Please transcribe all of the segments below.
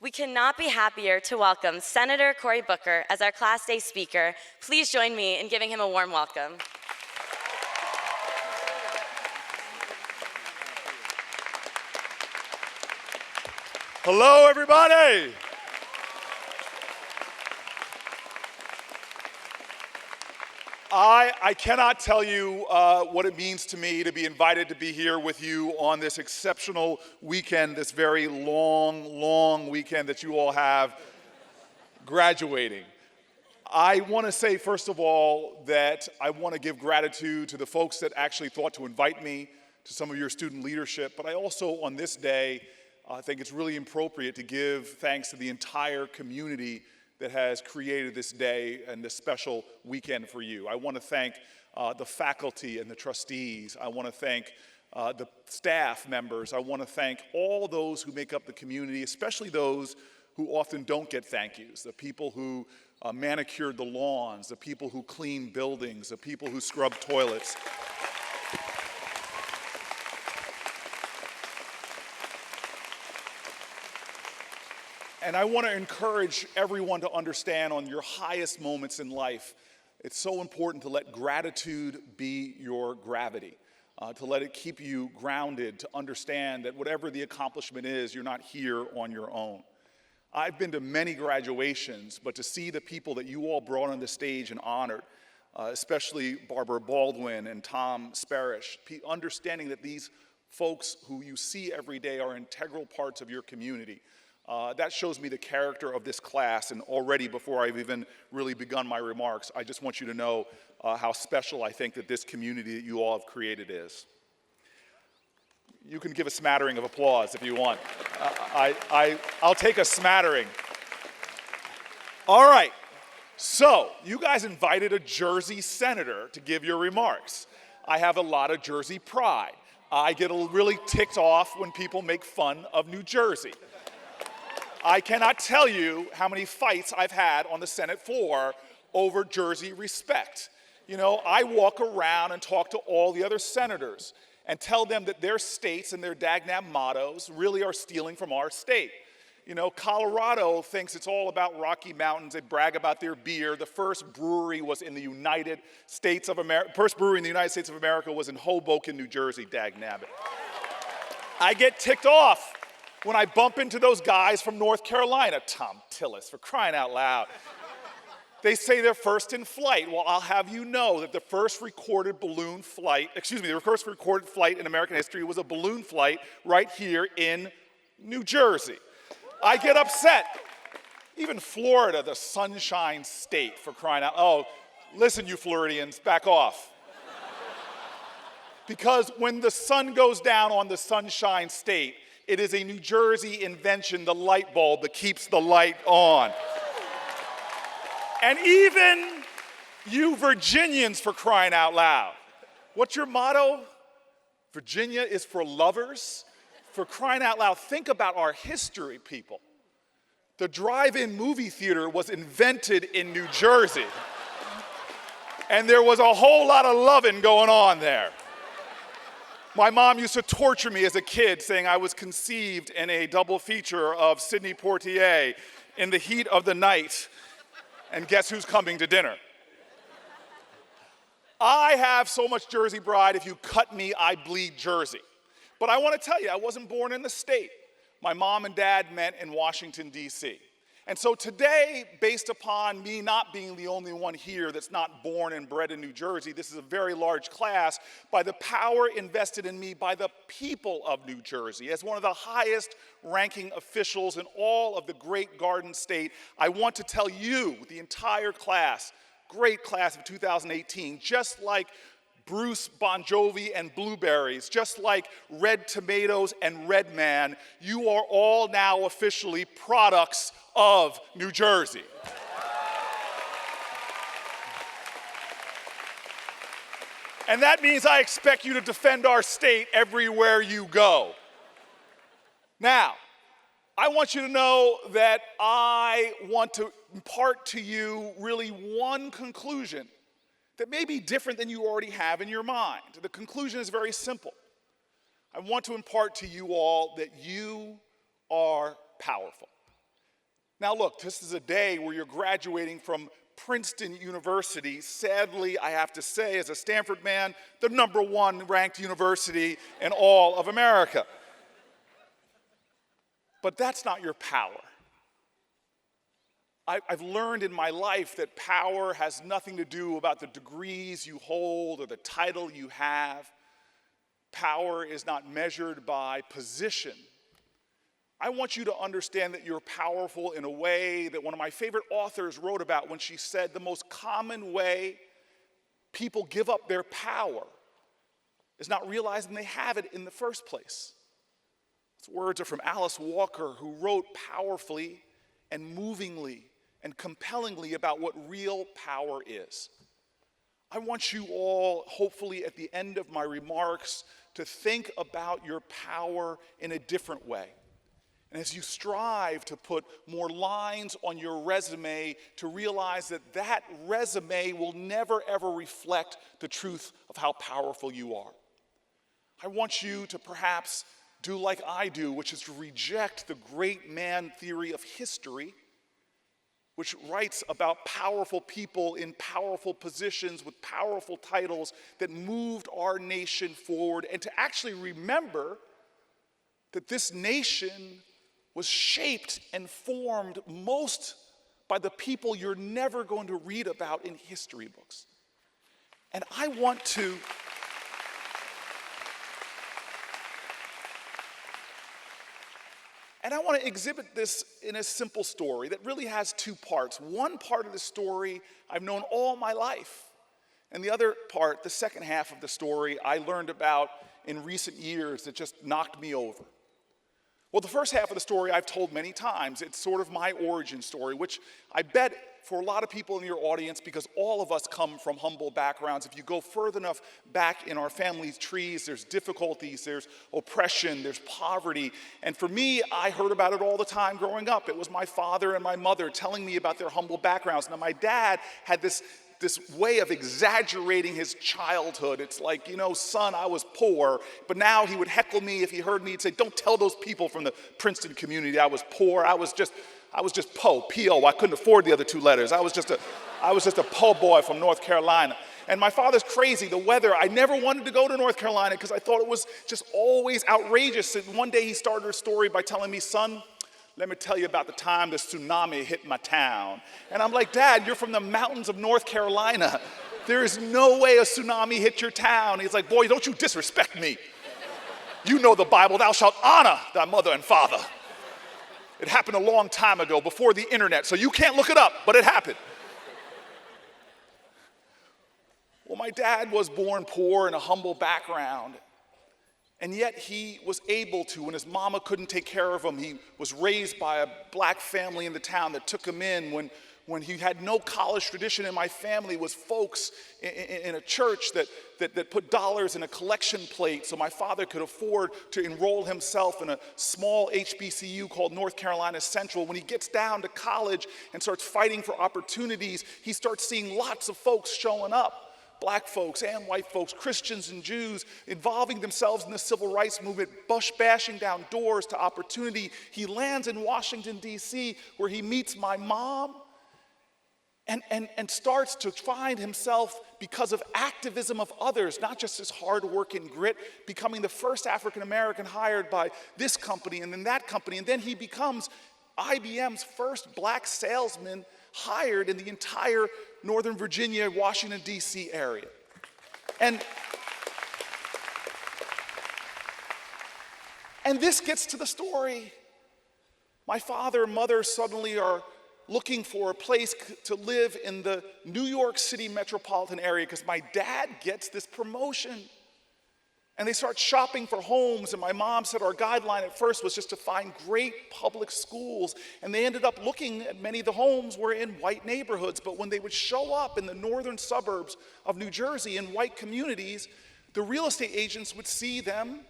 We cannot be happier to welcome Senator Cory Booker as our Class Day speaker. Please join me in giving him a warm welcome. Hello, everybody. I cannot tell you what it means to me to be invited to be here with you on this exceptional weekend, this very long weekend that you all have graduating. I want to say, first of all, that I want to give gratitude to the folks that actually thought to invite me, to some of your student leadership, but I also, on this day, think it's really appropriate to give thanks to the entire community that has created this day and this special weekend for you. I want to thank the faculty and the trustees. I want to thank the staff members. I want to thank all those who make up the community, especially those who often don't get thank yous, the people who manicured the lawns, the people who clean buildings, the people who scrub toilets. And I want to encourage everyone to understand on your highest moments in life, it's so important to let gratitude be your gravity, to let it keep you grounded, to understand that whatever the accomplishment is, you're not here on your own. I've been to many graduations, but to see the people that you all brought on the stage and honored, especially Barbara Baldwin and Tom Sparish, understanding that these folks who you see every day are integral parts of your community. That shows me the character of this class, and already before I've even really begun my remarks, I just want you to know how special I think that this community that you all have created is. You can give a smattering of applause if you want. I'll take a smattering. All right, so you guys invited a Jersey senator to give your remarks. I have a lot of Jersey pride. I get really ticked off when people make fun of New Jersey. I cannot tell you how many fights I've had on the Senate floor over Jersey respect. You know, I walk around and talk to all the other senators and tell them that their states and their dagnab mottos really are stealing from our state. You know, Colorado thinks it's all about Rocky Mountains. They brag about their beer. The first brewery was in the United States of America. First brewery in the United States of America was in Hoboken, New Jersey, dagnabbit. I get ticked off when I bump into those guys from North Carolina, Tom Tillis, for crying out loud. They say they're first in flight. Well, I'll have you know that the first recorded flight in American history was a balloon flight right here in New Jersey. I get upset. Even Florida, the Sunshine State, for crying out, oh, listen, you Floridians, back off. Because when the sun goes down on the Sunshine State, it is a New Jersey invention, the light bulb, that keeps the light on. And even you Virginians, for crying out loud. What's your motto? Virginia is for lovers. For crying out loud, think about our history, people. The drive-in movie theater was invented in New Jersey. And there was a whole lot of loving going on there. My mom used to torture me as a kid, saying I was conceived in a double feature of Sidney Poitier in the heat of the night. And guess who's coming to dinner? I have so much Jersey pride, if you cut me, I bleed Jersey. But I want to tell you, I wasn't born in the state. My mom and dad met in Washington, D.C. And so today, based upon me not being the only one here that's not born and bred in New Jersey, this is a very large class, by the power invested in me by the people of New Jersey. As one of the highest ranking officials in all of the great Garden State, I want to tell you, the entire class, great class of 2018, just like Bruce Bon Jovi and blueberries, just like red tomatoes and red man, you are all now officially products of New Jersey. And that means I expect you to defend our state everywhere you go. Now, I want you to know that I want to impart to you really one conclusion that may be different than you already have in your mind. The conclusion is very simple. I want to impart to you all that you are powerful. Now look, this is a day where you're graduating from Princeton University. Sadly, I have to say, as a Stanford man, the #1 ranked university in all of America. But that's not your power. I've learned in my life that power has nothing to do about the degrees you hold or the title you have. Power is not measured by position. I want you to understand that you're powerful in a way that one of my favorite authors wrote about when she said the most common way people give up their power is not realizing they have it in the first place. These words are from Alice Walker, who wrote powerfully and movingly and compellingly about what real power is. I want you all, hopefully at the end of my remarks, to think about your power in a different way. And as you strive to put more lines on your resume, to realize that that resume will never ever reflect the truth of how powerful you are. I want you to perhaps do like I do, which is to reject the great man theory of history, which writes about powerful people in powerful positions with powerful titles that moved our nation forward, and to actually remember that this nation was shaped and formed most by the people you're never going to read about in history books. And I want to exhibit this in a simple story that really has two parts. One part of the story I've known all my life, and the other part, the second half of the story, I learned about in recent years that just knocked me over. Well, the first half of the story I've told many times. It's sort of my origin story, which I bet for a lot of people in your audience, because all of us come from humble backgrounds. If you go further enough back in our family's trees, there's difficulties, there's oppression, there's poverty. And for me, I heard about it all the time growing up. It was my father and my mother telling me about their humble backgrounds. Now, my dad had this way of exaggerating his childhood. It's like, son, I was poor. But now he would heckle me if he heard me. He'd say, don't tell those people from the Princeton community I was poor. I was just po, P-O. I couldn't afford the other two letters. I was just a po boy from North Carolina. And my father's crazy. The weather, I never wanted to go to North Carolina because I thought it was just always outrageous. And one day he started a story by telling me, son, let me tell you about the time the tsunami hit my town. And I'm like, Dad, you're from the mountains of North Carolina. There is no way a tsunami hit your town. He's like, boy, don't you disrespect me. You know the Bible, thou shalt honor thy mother and father. It happened a long time ago, before the internet, so you can't look it up, but it happened. Well, my dad was born poor in a humble background. And yet he was able to, when his mama couldn't take care of him, he was raised by a black family in the town that took him in. When he had no college tradition in my family, was folks in a church that put dollars in a collection plate so my father could afford to enroll himself in a small HBCU called North Carolina Central. When he gets down to college and starts fighting for opportunities, he starts seeing lots of folks showing up. Black folks and white folks, Christians and Jews, involving themselves in the civil rights movement, bashing down doors to opportunity. He lands in Washington, D.C., where he meets my mom and starts to find himself, because of activism of others, not just his hard work and grit, becoming the first African American hired by this company and then that company. And then he becomes IBM's first black salesman hired in the entire Northern Virginia, Washington, D.C. area. And this gets to the story. My father and mother suddenly are looking for a place to live in the New York City metropolitan area because my dad gets this promotion. And they start shopping for homes, and my mom said our guideline at first was just to find great public schools. And they ended up looking at many of the homes were in white neighborhoods, but when they would show up in the northern suburbs of New Jersey in white communities, the real estate agents would see them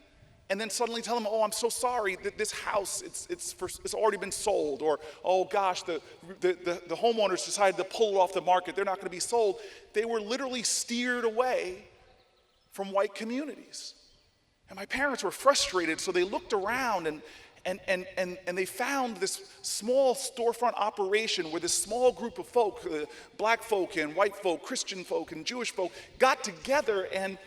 and then suddenly tell them, oh, I'm so sorry that this house, it's already been sold, or oh gosh, the homeowners decided to pull it off the market, they're not gonna be sold. They were literally steered away from white communities. And my parents were frustrated, so they looked around And they found this small storefront operation where this small group of folk, black folk and white folk, Christian folk and Jewish folk, got together and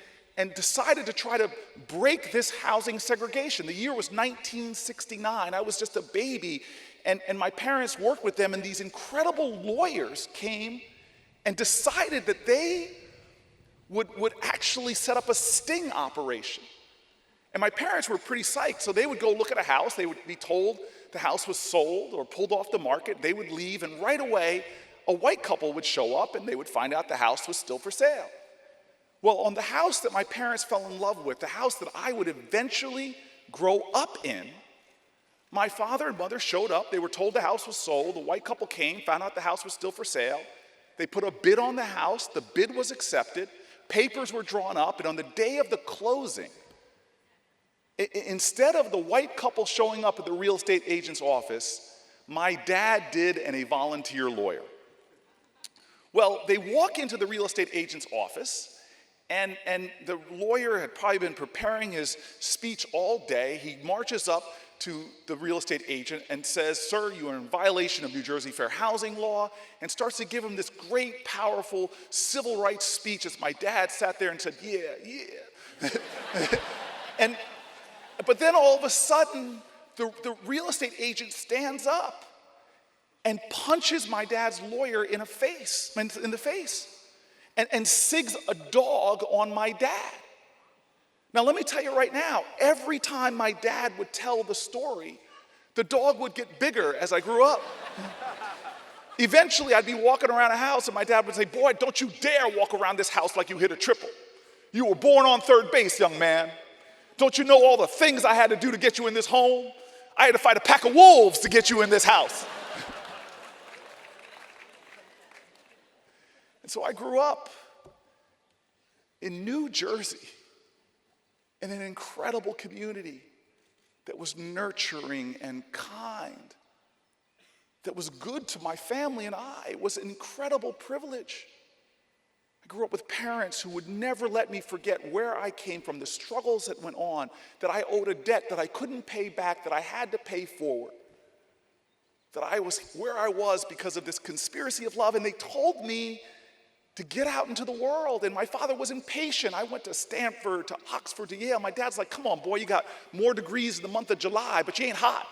decided to try to break this housing segregation. The year was 1969. I was just a baby, and my parents worked with them, and these incredible lawyers came and decided that they would actually set up a sting operation. And my parents were pretty psyched, so they would go look at a house. They would be told the house was sold or pulled off the market. They would leave, and right away, a white couple would show up, and they would find out the house was still for sale. Well, on the house that my parents fell in love with, the house that I would eventually grow up in, my father and mother showed up. They were told the house was sold. The white couple came, found out the house was still for sale. They put a bid on the house. The bid was accepted. Papers were drawn up, and on the day of the closing, instead of the white couple showing up at the real estate agent's office, my dad did and a volunteer lawyer. Well, they walk into the real estate agent's office, and the lawyer had probably been preparing his speech all day. He marches up to the real estate agent and says, "Sir, you are in violation of New Jersey fair housing law," and starts to give him this great, powerful civil rights speech as my dad sat there and said, "Yeah." But then all of a sudden, the real estate agent stands up and punches my dad's lawyer in the face, and sigs a dog on my dad. Now, let me tell you right now, every time my dad would tell the story, the dog would get bigger as I grew up. Eventually, I'd be walking around a house, and my dad would say, "Boy, don't you dare walk around this house like you hit a triple. You were born on third base, young man. Don't you know all the things I had to do to get you in this home? I had to fight a pack of wolves to get you in this house." And so I grew up in New Jersey in an incredible community that was nurturing and kind, that was good to my family and I. It was an incredible privilege. I grew up with parents who would never let me forget where I came from, the struggles that went on, that I owed a debt that I couldn't pay back, that I had to pay forward, that I was where I was because of this conspiracy of love. And they told me to get out into the world, and my father was impatient. I went to Stanford, to Oxford, to Yale. My dad's like, "Come on, boy, you got more degrees in the month of July, but you ain't hot."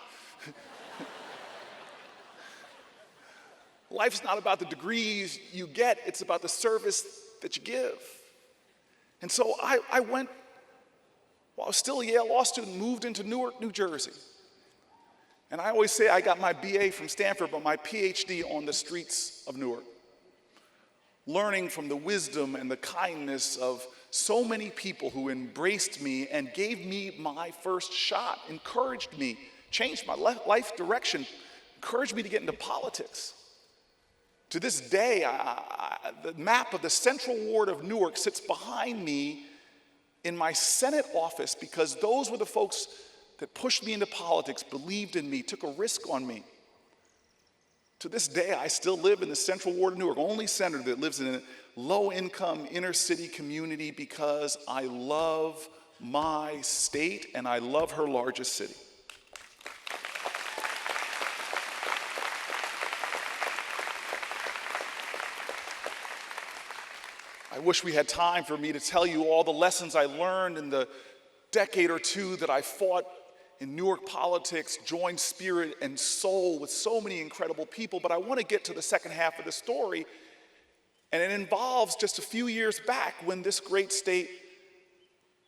Life's not about the degrees you get, it's about the service that you give. And so I went, while I was still a Yale law student, moved into Newark, New Jersey. And I always say I got my BA from Stanford, but my PhD on the streets of Newark, learning from the wisdom and the kindness of so many people who embraced me and gave me my first shot, encouraged me, changed my life direction, encouraged me to get into politics. To this day, the map of the Central Ward of Newark sits behind me in my Senate office because those were the folks that pushed me into politics, believed in me, took a risk on me. To this day, I still live in the Central Ward of Newark, only senator that lives in a low-income inner-city community because I love my state and I love her largest city. I wish we had time for me to tell you all the lessons I learned in the decade or two that I fought in Newark politics, joined spirit and soul with so many incredible people, but I want to get to the second half of the story, and it involves just a few years back when this great state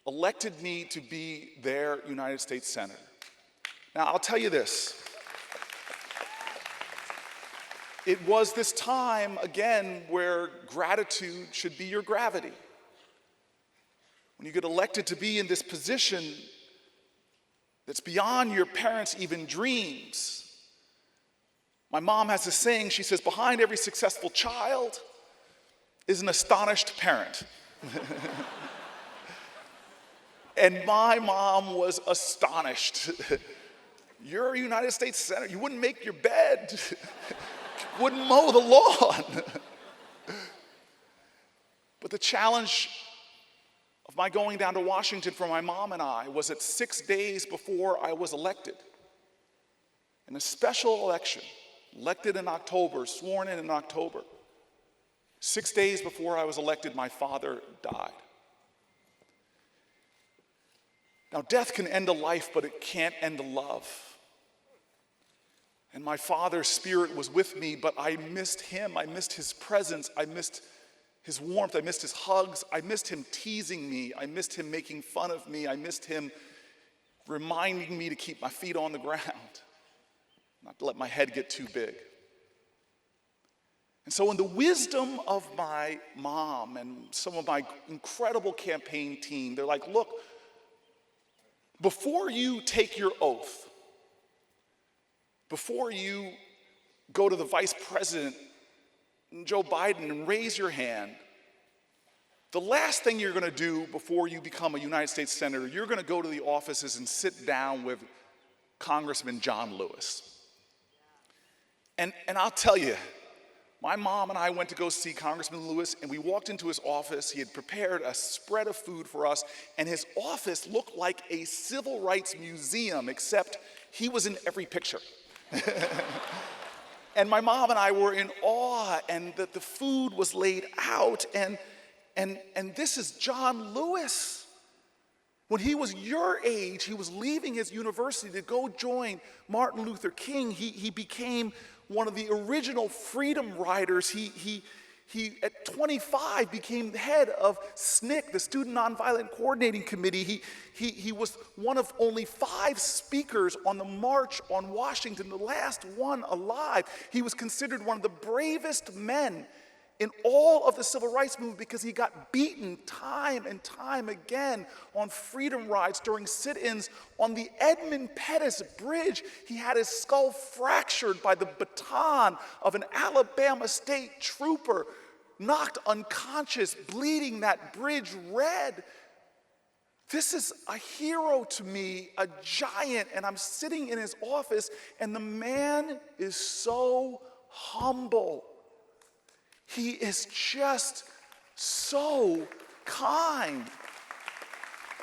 elected me to be their United States Senator. Now, I'll tell you this. It was this time, again, where gratitude should be your gravity. When you get elected to be in this position that's beyond your parents' even dreams. My mom has this saying, she says, behind every successful child is an astonished parent. And my mom was astonished. You're a United States Senator, you wouldn't make your bed, wouldn't mow the lawn. But the challenge of my going down to Washington for my mom and I was that 6 days before I was elected, in a special election, elected in October, sworn in October. 6 days before I was elected, my father died. Now, death can end a life, but it can't end a love. And my father's spirit was with me, but I missed him. I missed his presence. I missed his warmth. I missed his hugs. I missed him teasing me. I missed him making fun of me. I missed him reminding me to keep my feet on the ground, not to let my head get too big. And so in the wisdom of my mom and some of my incredible campaign team, they're like, look, before you take your oath, before you go to the vice president, Joe Biden, and raise your hand, the last thing you're going to do before you become a United States Senator, you're going to go to the offices and sit down with Congressman John Lewis. And I'll tell you, my mom and I went to go see Congressman Lewis, and we walked into his office. He had prepared a spread of food for us, and his office looked like a civil rights museum, except he was in every picture. And my mom and I were in awe, and that the food was laid out, and this is John Lewis. When he was your age, he was leaving his university to go join Martin Luther King. He became one of the original freedom riders. He at 25 became head of SNCC, the Student Nonviolent Coordinating Committee. He was one of only 5 speakers on the March on Washington, the last one alive. He was considered one of the bravest men in all of the civil rights movement because he got beaten time and time again on freedom rides during sit-ins on the Edmund Pettus Bridge. He had his skull fractured by the baton of an Alabama state trooper, knocked unconscious, bleeding that bridge red. This is a hero to me, a giant, and I'm sitting in his office, and the man is so humble. He is just so kind.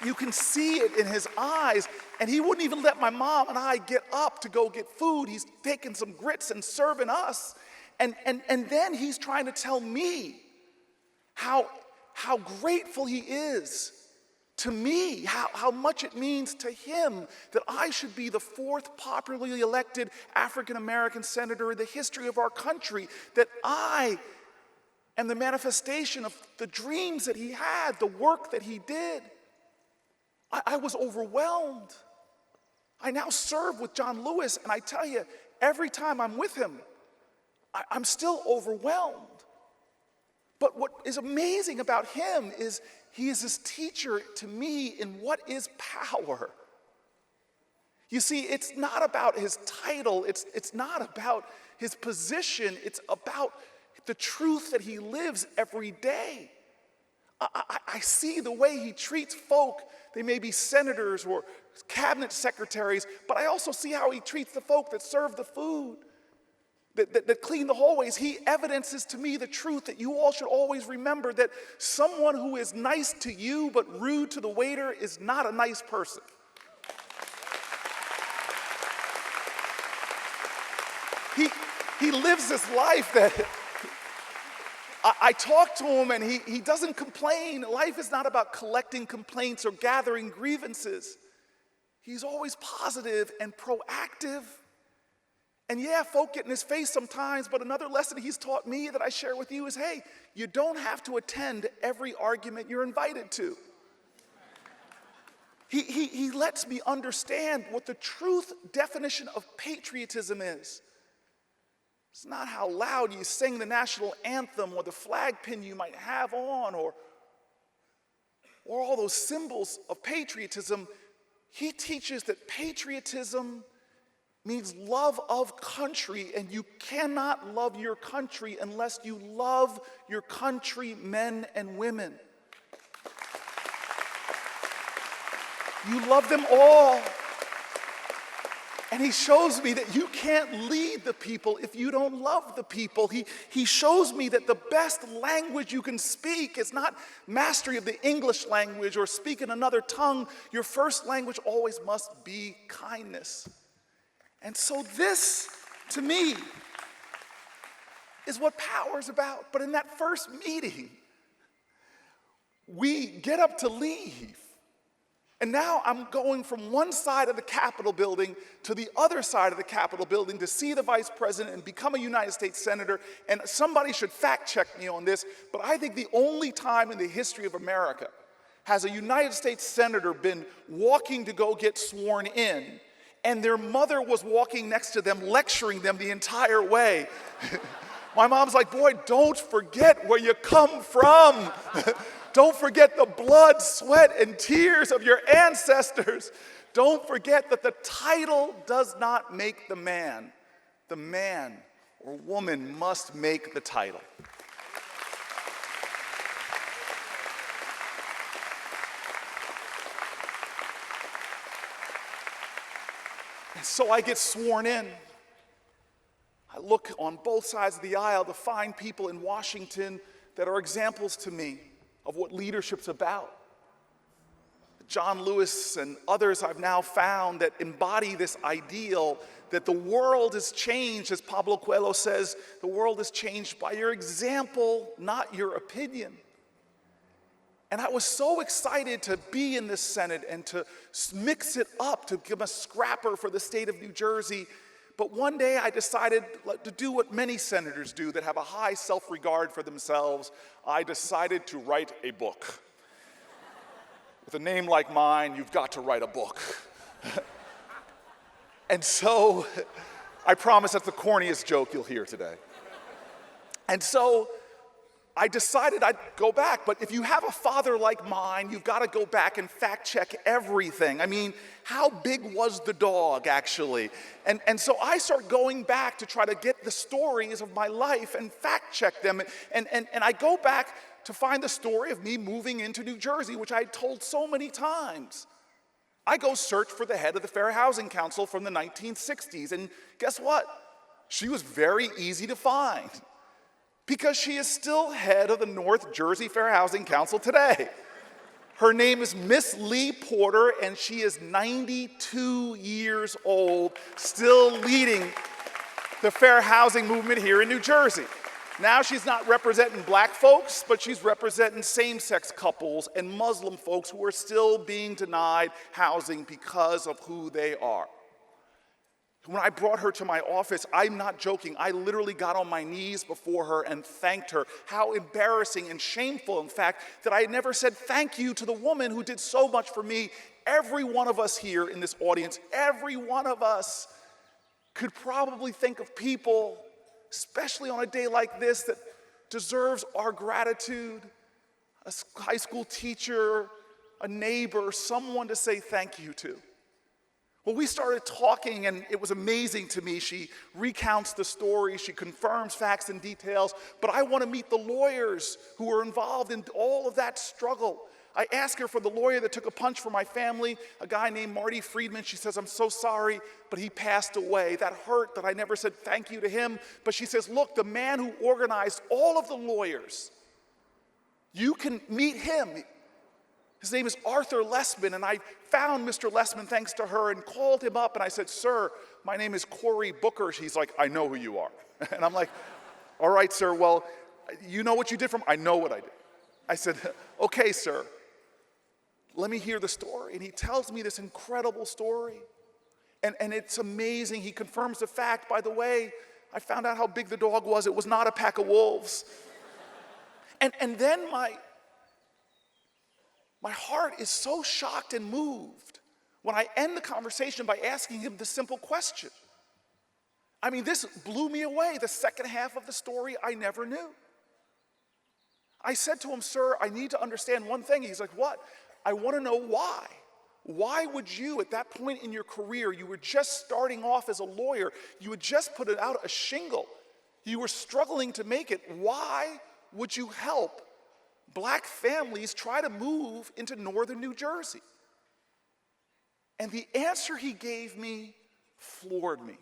You can see it in his eyes, and he wouldn't even let my mom and I get up to go get food. He's taking some grits and serving us, and then he's trying to tell me how grateful he is to me, how much it means to him that I should be the 4th popularly elected African-American senator in the history of our country, that I am the manifestation of the dreams that he had, the work that he did. I was overwhelmed. I now serve with John Lewis, and I tell you, every time I'm with him, I'm still overwhelmed. But what is amazing about him is he is this teacher to me in what is power. You see, it's not about his title, it's not about his position, it's about the truth that he lives every day. I see the way he treats folk. They may be senators or cabinet secretaries, but I also see how he treats the folk that serve the food, that clean the hallways. He evidences to me the truth that you all should always remember, that someone who is nice to you but rude to the waiter is not a nice person. He lives this life that I talk to him, and he doesn't complain. Life is not about collecting complaints or gathering grievances. He's always positive and proactive. And yeah, folk get in his face sometimes, but another lesson he's taught me that I share with you is, hey, you don't have to attend every argument you're invited to. He lets me understand what the truth definition of patriotism is. It's not how loud you sing the national anthem or the flag pin you might have on or all those symbols of patriotism. He teaches that patriotism means love of country, and you cannot love your country unless you love your countrymen and women. You love them all. And he shows me that you can't lead the people if you don't love the people. He shows me that the best language you can speak is not mastery of the English language or speak in another tongue. Your first language always must be kindness. And so this, to me, is what power is about. But in that first meeting, we get up to leave. And now I'm going from one side of the Capitol building to the other side of the Capitol building to see the vice president and become a United States senator. And somebody should fact check me on this, but I think the only time in the history of America has a United States senator been walking to go get sworn in, and their mother was walking next to them, lecturing them the entire way. My mom's like, boy, don't forget where you come from. Don't forget the blood, sweat, and tears of your ancestors. Don't forget that the title does not make the man. The man or woman must make the title. And so I get sworn in. I look on both sides of the aisle to find people in Washington that are examples to me of what leadership's about. John Lewis and others I've now found that embody this ideal that the world is changed, as Pablo Coelho says, the world is changed by your example, not your opinion. And I was so excited to be in this Senate and to mix it up, to give a scrapper for the state of New Jersey. But one day I decided to do what many senators do that have a high self-regard for themselves. I decided to write a book. With a name like mine, you've got to write a book. And so I promise that's the corniest joke you'll hear today. And so I decided I'd go back, but if you have a father like mine, you've got to go back and fact check everything. I mean, how big was the dog, actually? And so I start going back to try to get the stories of my life and fact check them. And I go back to find the story of me moving into New Jersey, which I told so many times. I go search for the head of the Fair Housing Council from the 1960s, and guess what? She was very easy to find, because she is still head of the North Jersey Fair Housing Council today. Her name is Miss Lee Porter, and she is 92 years old, still leading the fair housing movement here in New Jersey. Now she's not representing black folks, but she's representing same-sex couples and Muslim folks who are still being denied housing because of who they are. When I brought her to my office, I'm not joking, I literally got on my knees before her and thanked her. How embarrassing and shameful, in fact, that I had never said thank you to the woman who did so much for me. Every one of us here in this audience, every one of us could probably think of people, especially on a day like this, that deserves our gratitude. A high school teacher, a neighbor, someone to say thank you to. Well, we started talking, and it was amazing to me. She recounts the story, she confirms facts and details, but I want to meet the lawyers who were involved in all of that struggle. I asked her for the lawyer that took a punch for my family, a guy named Marty Friedman. She says, I'm so sorry, but he passed away. That hurt that I never said thank you to him. But she says, look, the man who organized all of the lawyers, you can meet him. His name is Arthur Lessman, and I found Mr. Lessman thanks to her and called him up, and I said, sir, my name is Cory Booker. He's like, I know who you are. And I'm like, all right, sir, well, you know what you did for me? I know what I did. I said, okay, sir, let me hear the story. And he tells me this incredible story, and it's amazing. He confirms the fact, by the way, I found out how big the dog was. It was not a pack of wolves. And then my heart is so shocked and moved when I end the conversation by asking him the simple question. I mean, this blew me away. The second half of the story I never knew. I said to him, sir, I need to understand one thing. He's like, what? I want to know why. Why would you, at that point in your career, you were just starting off as a lawyer, you had just put out a shingle, you were struggling to make it, why would you help black families try to move into northern New Jersey? And the answer he gave me floored me.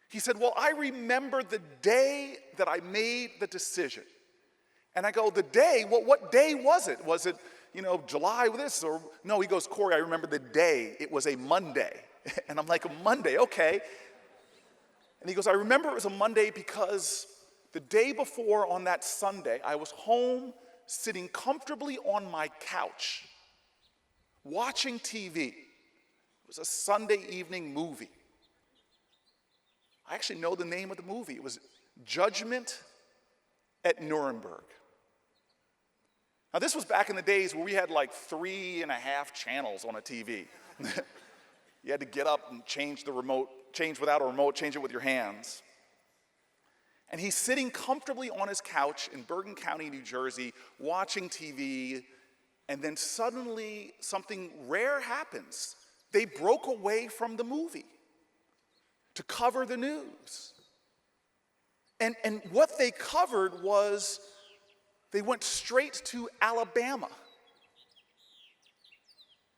He said, well, I remember the day that I made the decision. And I go, the day? Well, what day was it? Was it, July this? Or no, he goes, Cory, I remember the day. It was a Monday. And I'm like, a Monday, okay. And he goes, I remember it was a Monday because the day before on that Sunday, I was home sitting comfortably on my couch, watching TV. It was a Sunday evening movie. I actually know the name of the movie. It was Judgment at Nuremberg. Now, this was back in the days where we had like 3.5 channels on a TV. You had to get up and change the remote, change without a remote, change it with your hands. And he's sitting comfortably on his couch in Bergen County, New Jersey, watching TV, and then suddenly something rare happens. They broke away from the movie to cover the news. And what they covered was they went straight to Alabama.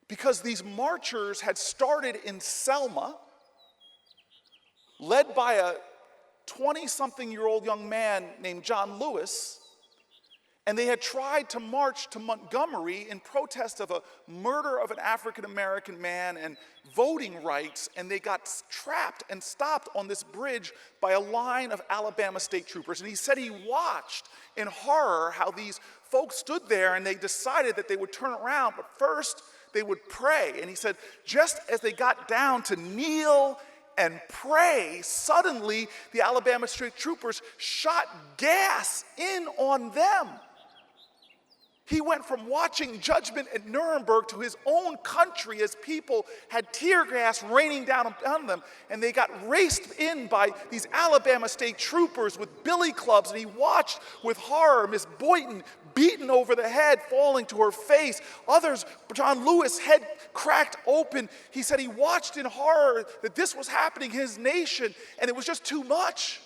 Because these marchers had started in Selma, led by a 20-something-year-old young man named John Lewis, and they had tried to march to Montgomery in protest of a murder of an African-American man and voting rights, and they got trapped and stopped on this bridge by a line of Alabama state troopers. And he said he watched in horror how these folks stood there and they decided that they would turn around, but first they would pray. And he said, just as they got down to kneel and pray, suddenly the Alabama state troopers shot gas in on them. He went from watching Judgment at Nuremberg to his own country as people had tear gas raining down on them, and they got raced in by these Alabama state troopers with billy clubs, and he watched with horror Miss Boynton beaten over the head, falling to her face. Others, John Lewis' head cracked open. He said he watched in horror that this was happening in his nation, and it was just too much.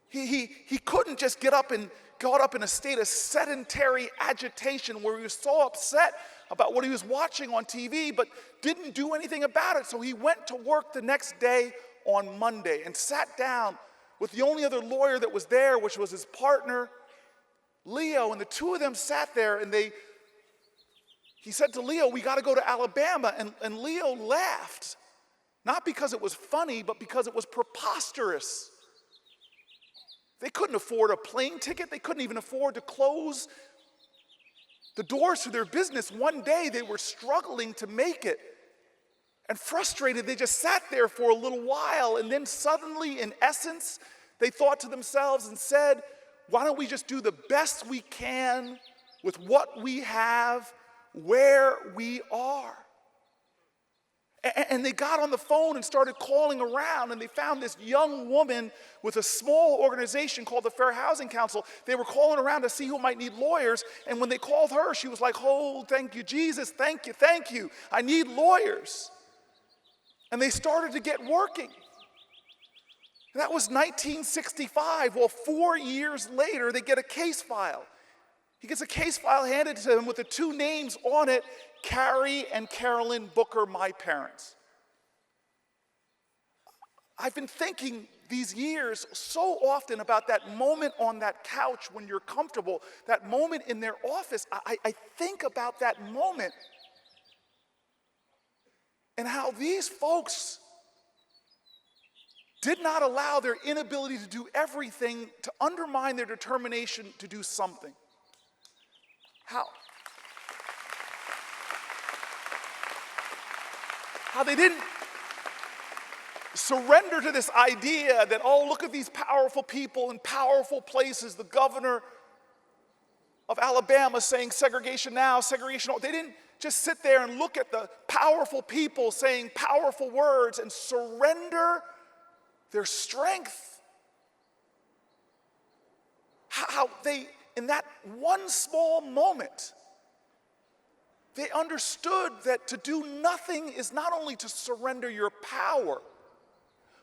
He couldn't just get up and got up in a state of sedentary agitation where he was so upset about what he was watching on TV, but didn't do anything about it. So he went to work the next day on Monday and sat down with the only other lawyer that was there, which was his partner, Leo, and the two of them sat there, and he said to Leo, we got to go to Alabama, and Leo laughed, not because it was funny, but because it was preposterous. They couldn't afford a plane ticket. They couldn't even afford to close the doors to their business. One day they were struggling to make it. And frustrated, they just sat there for a little while. And then suddenly, in essence, they thought to themselves and said, why don't we just do the best we can with what we have, where we are? And they got on the phone and started calling around, and they found this young woman with a small organization called the Fair Housing Council. They were calling around to see who might need lawyers, and when they called her, she was like, oh, thank you, Jesus, thank you, I need lawyers. And they started to get working. And that was 1965. Well, 4 years later, they get a case file. He gets a case file handed to him with the two names on it, Cory and Carolyn Booker, my parents. I've been thinking these years so often about that moment on that couch when you're comfortable, that moment in their office. I think about that moment and how these folks did not allow their inability to do everything to undermine their determination to do something. How they didn't surrender to this idea that, oh, look at these powerful people in powerful places. The governor of Alabama saying segregation now, segregation. They didn't just sit there and look at the powerful people saying powerful words and surrender their strength. How they, in that one small moment, they understood that to do nothing is not only to surrender your power,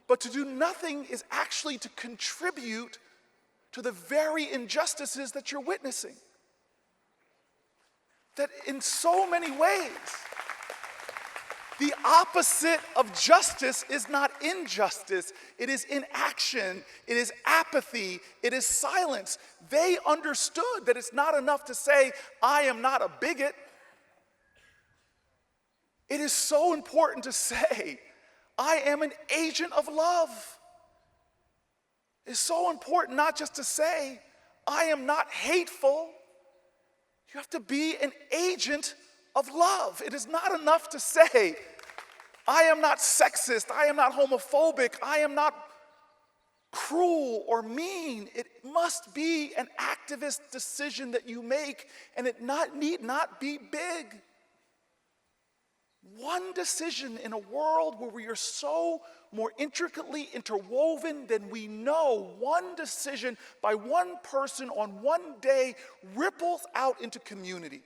but to do nothing is actually to contribute to the very injustices that you're witnessing. That in so many ways, the opposite of justice is not injustice. It is inaction. It is apathy. It is silence. They understood that it's not enough to say, I am not a bigot. It is so important to say, I am an agent of love. It's so important not just to say, I am not hateful. You have to be an agent of love. It is not enough to say, I am not sexist, I am not homophobic, I am not cruel or mean. It must be an activist decision that you make, and it need not be big. One decision in a world where we are so more intricately interwoven than we know, one decision by one person on one day ripples out into community.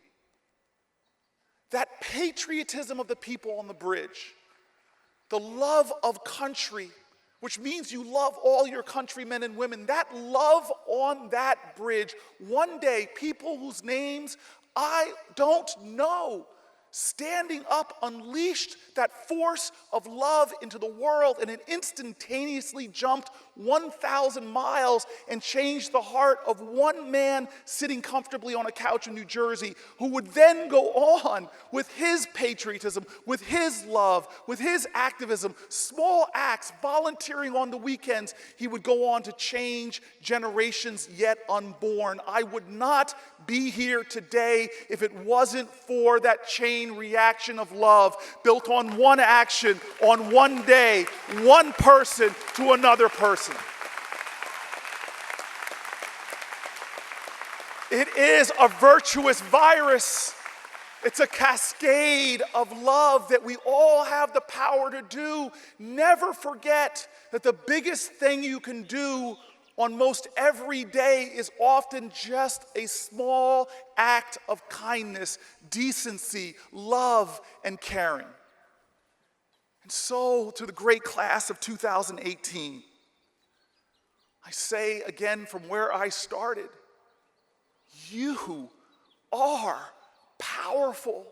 That patriotism of the people on the bridge, the love of country, which means you love all your countrymen and women, that love on that bridge, one day people whose names I don't know, standing up, unleashed that force of love into the world, and it instantaneously jumped 1,000 miles and changed the heart of one man sitting comfortably on a couch in New Jersey, who would then go on with his patriotism, with his love, with his activism, small acts, volunteering on the weekends. He would go on to change generations yet unborn. I would not be here today if it wasn't for that chain reaction of love built on one action, on one day, one person to another person. It is a virtuous virus. It's a cascade of love that we all have the power to do. Never forget that the biggest thing you can do on most every day is often just a small act of kindness, decency, love, and caring. And so, to the great class of 2018, I say again from where I started, you are powerful.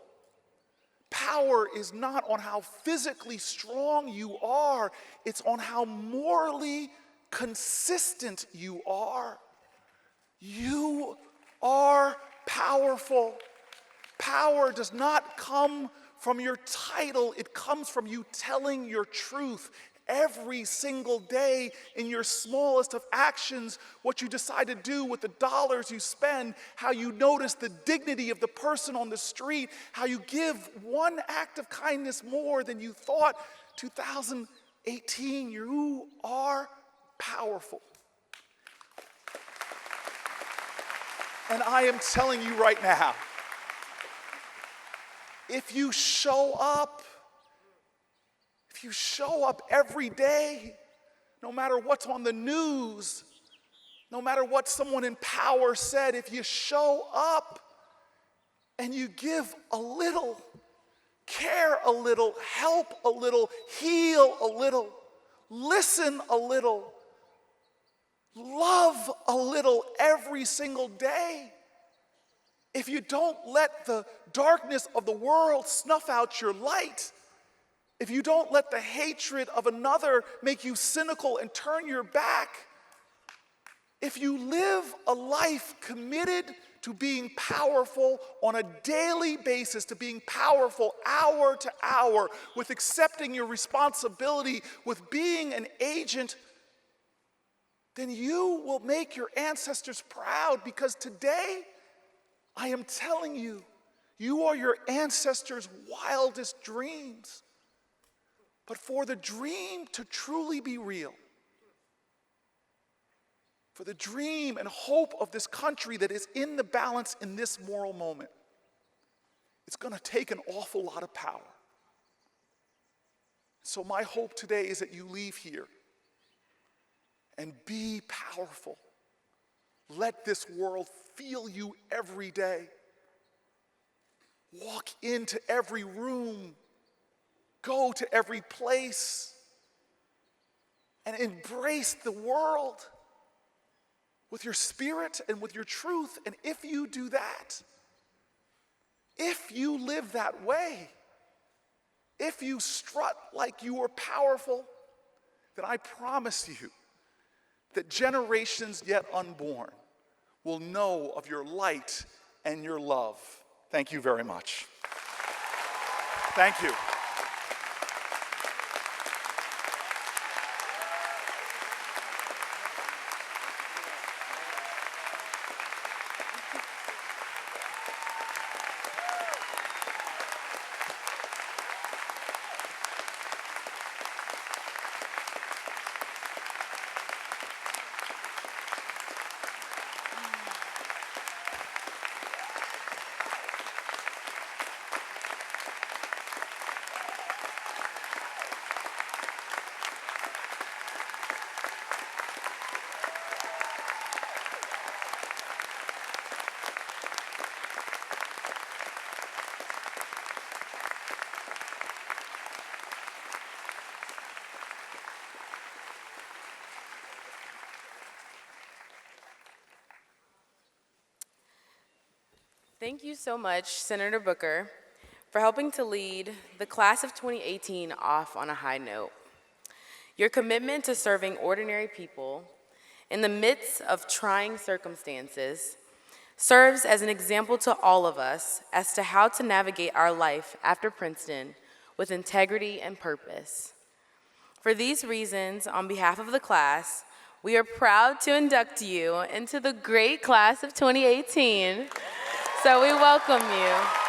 Power is not on how physically strong you are, it's on how morally consistent you are. You are powerful. Power does not come from your title, it comes from you telling your truth every single day in your smallest of actions, what you decide to do with the dollars you spend, how you notice the dignity of the person on the street, how you give one act of kindness more than you thought. 2018, you are powerful. And I am telling you right now, if you show up every day, no matter what's on the news, no matter what someone in power said, if you show up and you give a little, care a little, help a little, heal a little, listen a little, love a little every single day, if you don't let the darkness of the world snuff out your light, if you don't let the hatred of another make you cynical and turn your back, if you live a life committed to being powerful on a daily basis, to being powerful hour to hour, with accepting your responsibility, with being an agent, then you will make your ancestors proud, because today, I am telling you, you are your ancestors' wildest dreams. But for the dream to truly be real, for the dream and hope of this country that is in the balance in this moral moment, it's going to take an awful lot of power. So my hope today is that you leave here and be powerful. Let this world feel you every day. Walk into every room. Go to every place and embrace the world with your spirit and with your truth. And if you do that, if you live that way, if you strut like you are powerful, then I promise you that generations yet unborn will know of your light and your love. Thank you very much. Thank you. Thank you so much, Senator Booker, for helping to lead the class of 2018 off on a high note. Your commitment to serving ordinary people in the midst of trying circumstances serves as an example to all of us as to how to navigate our life after Princeton with integrity and purpose. For these reasons, on behalf of the class, we are proud to induct you into the great class of 2018. So we welcome you.